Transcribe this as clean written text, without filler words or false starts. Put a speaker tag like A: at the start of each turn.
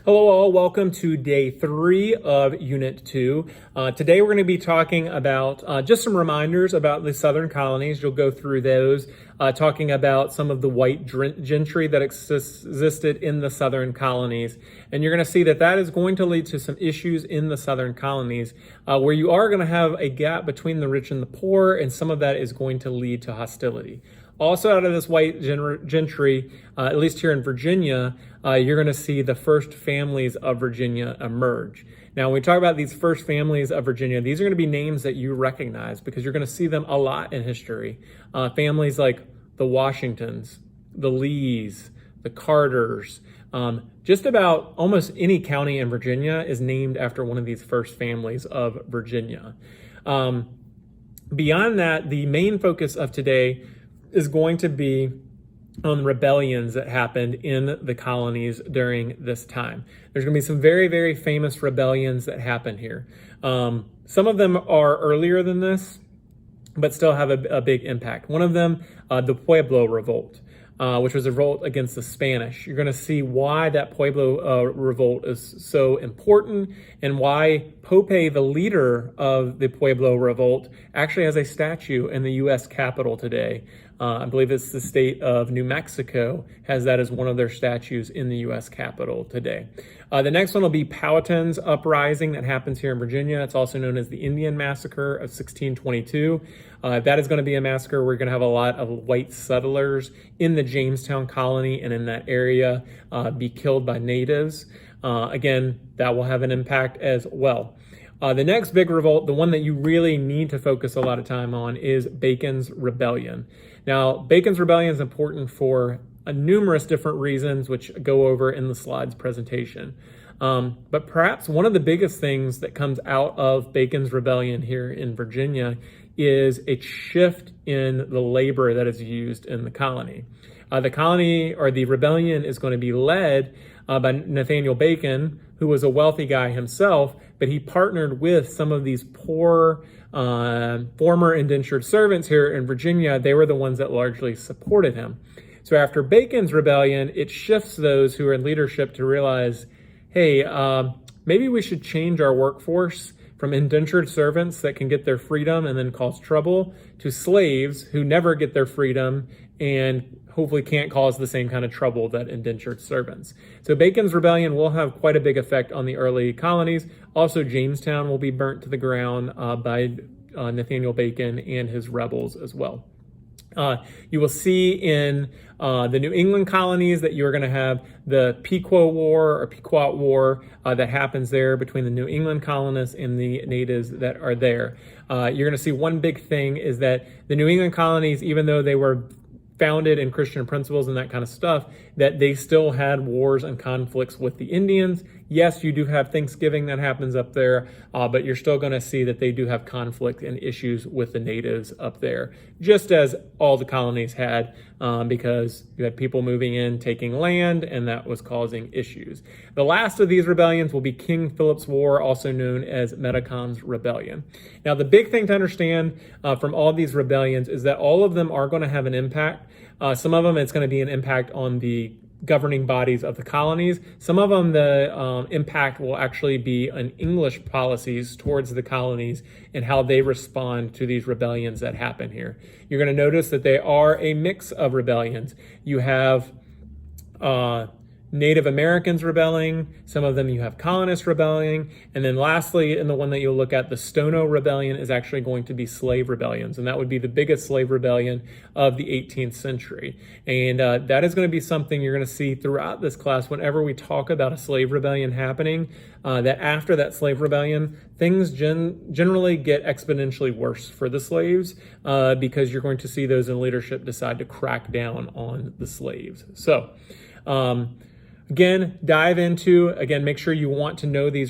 A: Hello all, welcome to day 3 of Unit 2. Today we're going to be talking about just some reminders about the Southern colonies. You'll go through those, talking about some of the white gentry that existed in the Southern colonies. And you're going to see that that is going to lead to some issues in the Southern colonies, where you are going to have a gap between the rich and the poor, and some of that is going to lead to hostility. Also out of this white gentry, at least here in Virginia, you're going to see the first families of Virginia emerge. Now, when we talk about these first families of Virginia, these are going to be names that you recognize because you're going to see them a lot in history. Families like the Washingtons, the Lees, the Carters, just about almost any county in Virginia is named after one of these first families of Virginia. Beyond that, the main focus of today is going to be on rebellions that happened in the colonies during this time. There's going to be some very, very famous rebellions that happen here. Some of them are earlier than this, but still have a big impact. One of them, the Pueblo Revolt, which was a revolt against the Spanish. You're going to see why that Pueblo revolt is so important and why Pope, the leader of the Pueblo Revolt, actually has a statue in the U.S. Capitol today. I believe it's the state of New Mexico has that as one of their statues in the U.S. Capitol today. The next one will be Powhatan's uprising that happens here in Virginia. It's also known as the Indian Massacre of 1622. That is going to be a massacre. We're going to have a lot of white settlers in the Jamestown colony and in that area be killed by natives. Again, that will have an impact as well. The next big revolt, the one that you really need to focus a lot of time on, is Bacon's Rebellion. Now, Bacon's Rebellion is important for numerous different reasons, which go over in the slides presentation. But perhaps one of the biggest things that comes out of Bacon's Rebellion here in Virginia is a shift in the labor that is used in the colony. The colony, or the rebellion, is going to be led by Nathaniel Bacon, who was a wealthy guy himself, but he partnered with some of these poor former indentured servants here in Virginia. They were the ones that largely supported him. So after Bacon's Rebellion, it shifts those who are in leadership to realize, hey, maybe we should change our workforce from indentured servants that can get their freedom and then cause trouble to slaves who never get their freedom and hopefully can't cause the same kind of trouble that indentured servants. So Bacon's Rebellion will have quite a big effect on the early colonies. Also, Jamestown will be burnt to the ground by Nathaniel Bacon and his rebels as well. You will see in the New England colonies that you're going to have the Pequot War that happens there between the New England colonists and the natives that are there. You're going to see one big thing is that the New England colonies, even though they were founded in Christian principles and that kind of stuff, that they still had wars and conflicts with the Indians. Yes, you do have Thanksgiving that happens up there, but you're still going to see that they do have conflict and issues with the natives up there, just as all the colonies had, because you had people moving in, taking land, and that was causing issues. The last of these rebellions will be King Philip's War, also known as Metacom's Rebellion. Now, the big thing to understand from all these rebellions is that all of them are going to have an impact. Some of them, it's going to be an impact on the governing bodies of the colonies. Some of them, the impact will actually be on English policies towards the colonies and how they respond to these rebellions that happen here. You're going to notice that they are a mix of rebellions. You have Native Americans rebelling, some of them you have colonists rebelling, and then lastly, in the one that you'll look at, the Stono Rebellion is actually going to be slave rebellions, and that would be the biggest slave rebellion of the 18th century. And that is going to be something you're going to see throughout this class whenever we talk about a slave rebellion happening, that after that slave rebellion, things generally get exponentially worse for the slaves because you're going to see those in leadership decide to crack down on the slaves. So, again, make sure you want to know these